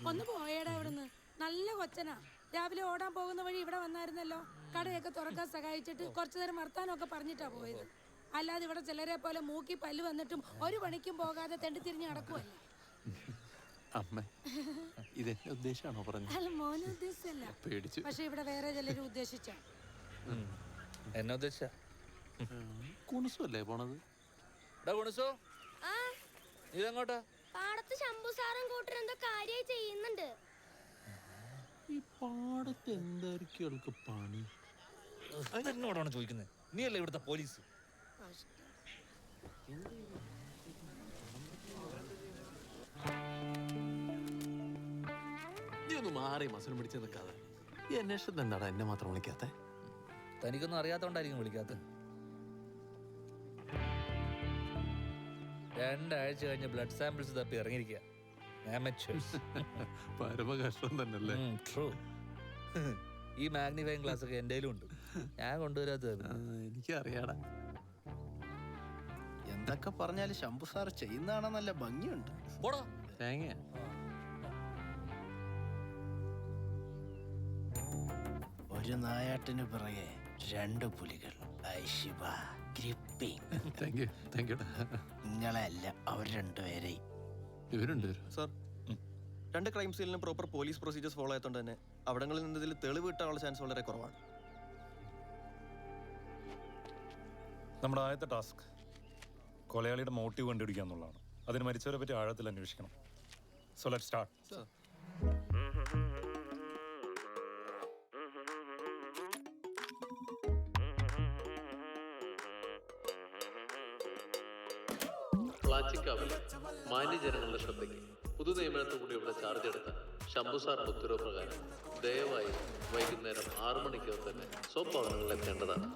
ഒന്ന് പോയേടാ ഇവിടുന്ന്. നല്ല കൊച്ചനാ. രാവിലെ ഓടാൻ പോകുന്ന വഴി ഇവിടെ വന്നായിരുന്നല്ലോ. കടയൊക്കെ തുറക്കാൻ സഹായിച്ചിട്ട് കുറച്ചു നേരം വർത്താനമൊക്കെ പറഞ്ഞിട്ടാ പോയത്. അല്ലാതെ ഇവിടെ ചിലരെ പോലെ മൂക്കി പല്ല് വന്നിട്ടും ഒരു പണിക്കും പോകാതെ തെണ്ടിത്തിരിഞ്ഞ് നടക്കുവല്ലേ. അല്ല, മോനെ ഉദ്ദേശിച്ചല്ല. പക്ഷെ ഇവിടെ വേറെ ചിലര് ഉദ്ദേശിച്ച എന്നെ ഉദ്ദേശിച്ച പോണത്. ഇതെങ്ങോട്ടാ? പാടത്ത് ശംഭു സാറും കൂട്ടർ എന്തോ കാര്യമായി ചെയ്യുന്നുണ്ട്. ഈ പാടത്ത് എന്തായിരിക്കും പണി? എന്നോടാണ് ചോദിക്കുന്നത്. നീ അല്ലേ ഇവിടുത്തെ പോലീസ്? നീ ഒന്ന് മാറി മസനം പിടിച്ച് നിൽക്കാതെ. ഈ അന്വേഷണത്തിൽ എന്താടാ എന്നെ മാത്രം വിളിക്കാത്ത? തനിക്കൊന്നും അറിയാത്തോണ്ടായിരിക്കും വിളിക്കാത്ത. 2 ആഴ്ച കഴിഞ്ഞ് ബ്ലഡ് സാമ്പിൾസ് തപ്പി ഇറങ്ങിയിരിക്കുക. പരമകഷ്ടം തന്നെയല്ലേ? ട്രൂ. ഈ മാഗ്നിഫൈങ് ഗ്ലാസ് ഒക്കെ എന്റെ ഉണ്ട്. ഞാൻ കൊണ്ടുവരാത്തത് എനിക്കറിയാടാ. എന്തൊക്കെ പറഞ്ഞാലും ശംഭു സാർ ചെയ്യുന്നതാണ് നല്ല ഭംഗിയുണ്ട്. തേങ്ങ ഒരു നായാട്ടിന് പിറകെ 2 പുലികൾ. നിങ്ങളെ അല്ല, അവർ 2 പേരെയും. ഇവരുണ്ട് സാർ. 2 ക്രൈം സീനിലും പ്രോപ്പർ പോലീസ് പ്രൊസീജിയേഴ്സ് ഫോളോ ആയതുകൊണ്ട് തന്നെ അവിടങ്ങളിൽ നിന്നതിൽ തെളിവ് കിട്ടാനുള്ള ചാൻസ് വളരെ കുറവാണ്. നമ്മുടെ ആദ്യത്തെ ടാസ്ക് കൊലയാളിയുടെ മോട്ടീവ് കണ്ടുപിടിക്കുക എന്നുള്ളതാണ്. അതിന് മരിച്ചവരെ പറ്റി ആഴത്തിൽ അന്വേഷിക്കണം. So let's start. പ്ലാച്ചിക്കാവിലെ മാന്യജനങ്ങളുടെ ശ്രദ്ധയ്ക്ക് പുതുനിയമനത്തോടുകൂടി ഇവിടെ ചാർജ് എടുത്ത ശംഭു സാറിന്റെ ഉത്തരവ് പ്രകാരം ദയവായി വൈകുന്നേരം 6 മണിക്കകം തന്നെ സ്വഭവനങ്ങളിൽ എത്തേണ്ടതാണ്.